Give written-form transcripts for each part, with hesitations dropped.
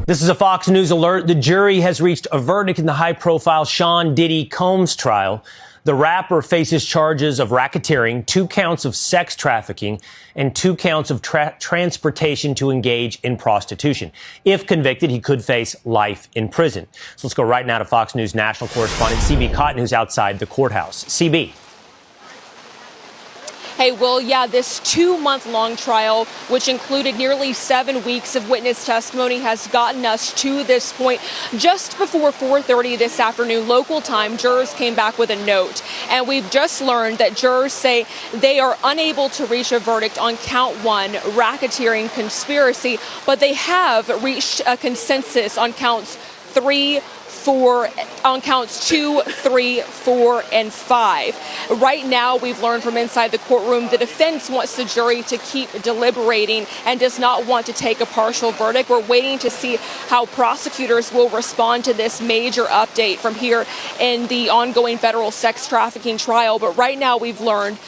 This is a Fox News alert. The jury has reached a verdict in the high-profile Sean Diddy Combs trial. The rapper faces charges of racketeering, 2 counts of sex trafficking, and 2 counts of transportation to engage in prostitution. If convicted, he could face life in prison. So let's go right now to Fox News national correspondent CB Cotton, who's outside the courthouse. CB. Hey, Will, yeah, this 2-month-long trial, which included nearly 7 weeks of witness testimony, has gotten us to this point. Just before 4:30 this afternoon, local time, jurors came back with a note. And we've just learned that jurors say they are unable to reach a verdict on count 1, racketeering conspiracy, but they have reached a consensus on counts 2, 3, 4, and 5. Right now, we've learned from inside the courtroom, the defense wants the jury to keep deliberating and does not want to take a partial verdict. We're waiting to see how prosecutors will respond to this major update from here in the ongoing federal sex trafficking trial. But right now, we've learned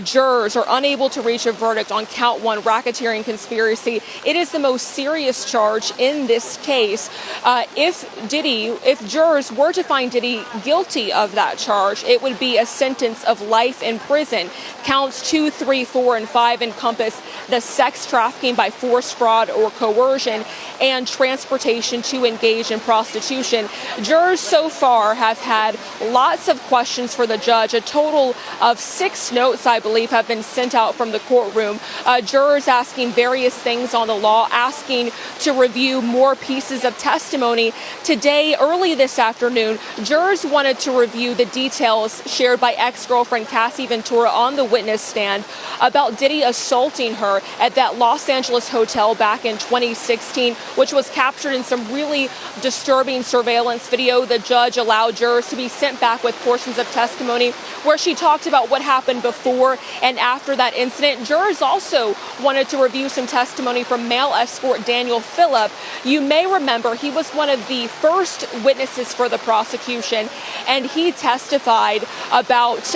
jurors are unable to reach a verdict on count 1, racketeering conspiracy. It is the most serious charge in this case. If jurors were to find Diddy guilty of that charge, it would be a sentence of life in prison. Counts 2, 3, 4, and 5 encompass the sex trafficking by force, fraud, or coercion, and transportation to engage in prostitution. Jurors so far have had lots of questions for the judge. A total of 6 notes, I believe, have been sent out from the courtroom. Jurors asking various things on the law, asking to review more pieces of testimony. Today, early this afternoon, jurors wanted to review the details shared by ex-girlfriend Cassie Ventura on the witness stand about Diddy assaulting her at that Los Angeles hotel back in 2016, which was captured in some really disturbing surveillance video. The judge allowed jurors to be sent back with portions of testimony where she talked about what happened before and after that incident. Jurors also wanted to review some testimony from male escort Daniel Phillip. You may remember he was one of the first witnesses for the prosecution, and he testified about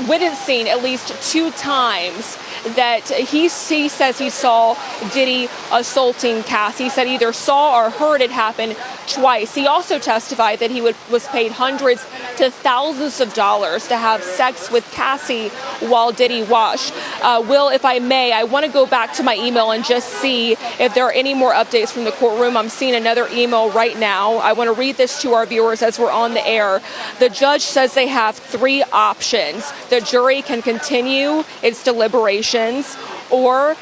witnessing at least 2 times that he says he saw Diddy assaulting Cass. He said either saw or heard it happen twice. He also testified that he was paid hundreds to thousands of dollars to have sex with Cassie while Diddy watched. Will, if I may, I want to go back to my email and just see if there are any more updates from the courtroom. I'm seeing another email right now. I want to read this to our viewers as we're on the air. The judge says they have 3 options. The jury can continue its deliberations, or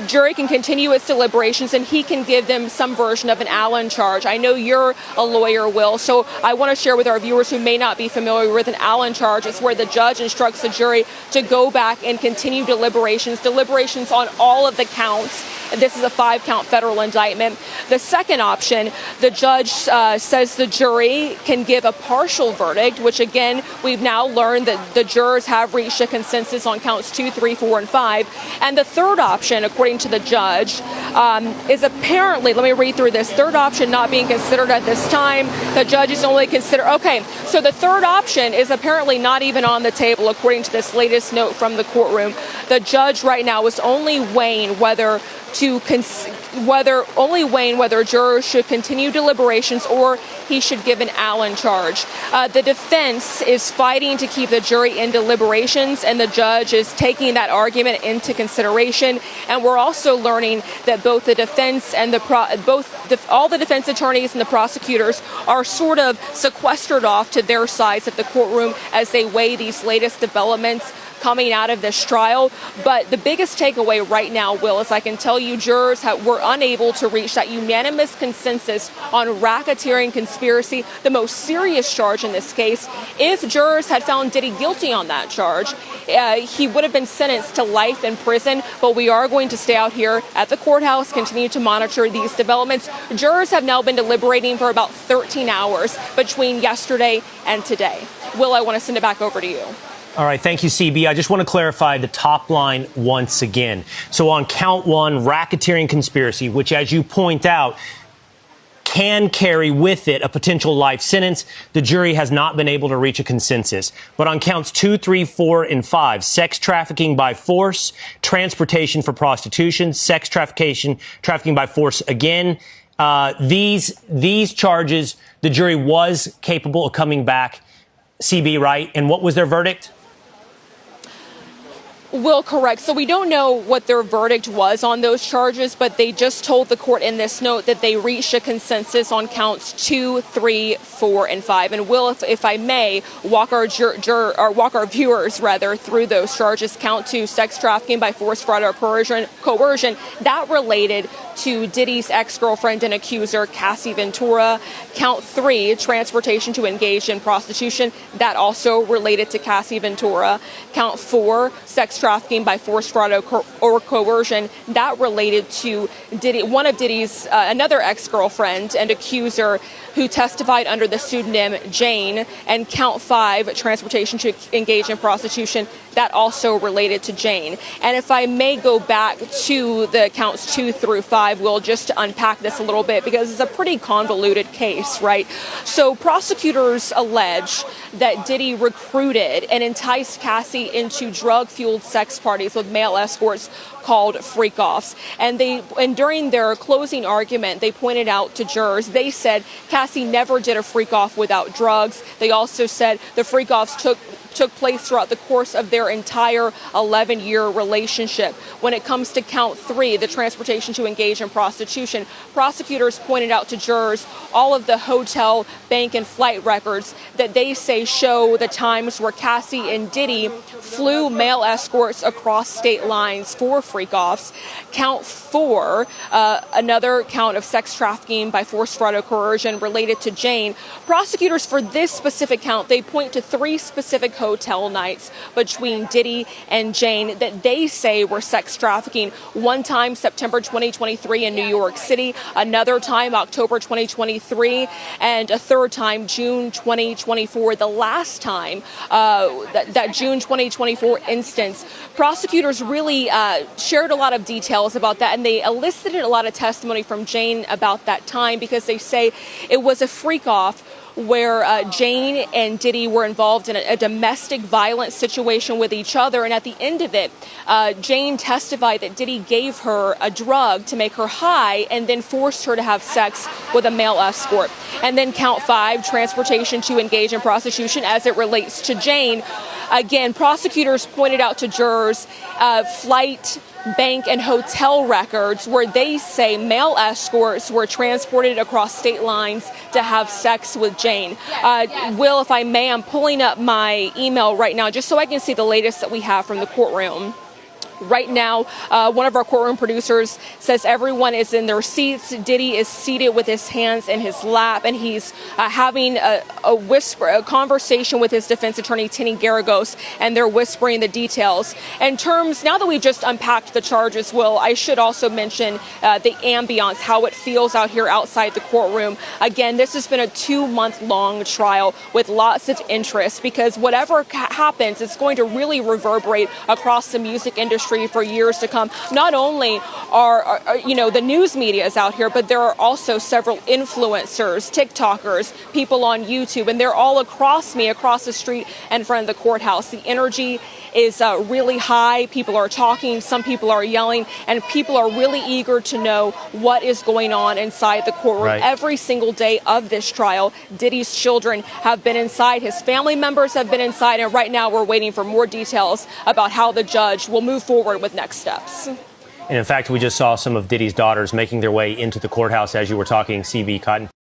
jury can continue its deliberations and he can give them some version of an Allen charge. I know you're a lawyer, Will, so I want to share with our viewers who may not be familiar with an Allen charge. It's where the judge instructs the jury to go back and continue deliberations on all of the counts. This is a 5-count federal indictment. The second option, the judge says the jury can give a partial verdict, which again, we've now learned that the jurors have reached a consensus on counts 2, 3, 4, and 5. And the third option, according to the judge, is apparently, let me read through this, third option not being considered at this time. The judge is only okay, so the third option is apparently not even on the table, according to this latest note from the courtroom. The judge right now is only weighing whether jurors should continue deliberations or he should give an Allen charge. The defense is fighting to keep the jury in deliberations, and the judge is taking that argument into consideration. And we're also learning that both the defense and all the defense attorneys and the prosecutors are sort of sequestered off to their sides of the courtroom as they weigh these latest developments coming out of this trial. But the biggest takeaway right now, Will, is I can tell you jurors were unable to reach that unanimous consensus on racketeering conspiracy, the most serious charge in this case. If jurors had found Diddy guilty on that charge, he would have been sentenced to life in prison. But we are going to stay out here at the courthouse, continue to monitor these developments. Jurors have now been deliberating for about 13 hours between yesterday and today. Will, I want to send it back over to you. All right. Thank you, CB. I just want to clarify the top line once again. So on count 1, racketeering conspiracy, which, as you point out, can carry with it a potential life sentence, the jury has not been able to reach a consensus. But on counts 2, 3, 4, and 5, sex trafficking by force, transportation for prostitution, sex trafficking by force again, These charges, the jury was capable of coming back, CB, right? And what was their verdict? Will, correct. So we don't know what their verdict was on those charges, but they just told the court in this note that they reached a consensus on counts 2, 3, 4, and 5. And Will, if I may, walk our viewers through those charges. Count 2, sex trafficking by force, fraud, or coercion. That related to Diddy's ex-girlfriend and accuser, Cassie Ventura. Count 3, transportation to engage in prostitution. That also related to Cassie Ventura. Count 4, sex trafficking by force, fraud, or coercion. That related to Diddy, one of Diddy's another ex-girlfriend and accuser who testified under the pseudonym Jane. And count 5, transportation to engage in prostitution. That also related to Jane. And if I may go back to the counts 2 through 5, Will, just to unpack this a little bit, because it's a pretty convoluted case, right? So prosecutors allege that Diddy recruited and enticed Cassie into drug-fueled sex parties with male escorts called freak-offs. And during their closing argument, they pointed out to jurors, they said Cassie never did a freak-off without drugs. They also said the freak-offs took place throughout the course of their entire 11-year relationship. When it comes to count 3, the transportation to engage in prostitution, prosecutors pointed out to jurors all of the hotel, bank, and flight records that they say show the times where Cassie and Diddy flew male escorts across state lines for freak-offs. Count 4, another count of sex trafficking by force, fraud, or coercion related to Jane. Prosecutors for this specific count, they point to 3 specific hotel nights between Diddy and Jane that they say were sex trafficking. One time, September 2023 in New York City, another time, October 2023, and a third time, June 2024. The last time, that June 2024 instance, prosecutors really shared a lot of details about that, and they elicited a lot of testimony from Jane about that time, because they say it was a freak-off where Jane and Diddy were involved in a domestic violence situation with each other. And at the end of it, Jane testified that Diddy gave her a drug to make her high and then forced her to have sex with a male escort. And then count 5, transportation to engage in prostitution as it relates to Jane. Again, prosecutors pointed out to jurors flight, bank, and hotel records where they say male escorts were transported across state lines to have sex with Jane. Will, if I may, I'm pulling up my email right now just so I can see the latest that we have from the courtroom. Right now, one of our courtroom producers says everyone is in their seats. Diddy is seated with his hands in his lap, and he's having a conversation with his defense attorney, Tinny Garagos, and they're whispering the details. In terms, now that we've just unpacked the charges, Will, I should also mention the ambiance, how it feels out here outside the courtroom. Again, this has been a 2-month-long trial with lots of interest, because whatever happens, it's going to really reverberate across the music industry for years to come. Not only are the news media is out here, but there are also several influencers, TikTokers, people on YouTube, and they're all across the street in front of the courthouse. The energy is really high. People are talking, some people are yelling, and people are really eager to know what is going on inside the courtroom. Right. Every single day of this trial, Diddy's children have been inside, his family members have been inside, and right now we're waiting for more details about how the judge will move forward with next steps. And in fact, we just saw some of Diddy's daughters making their way into the courthouse as you were talking, CB Cotton.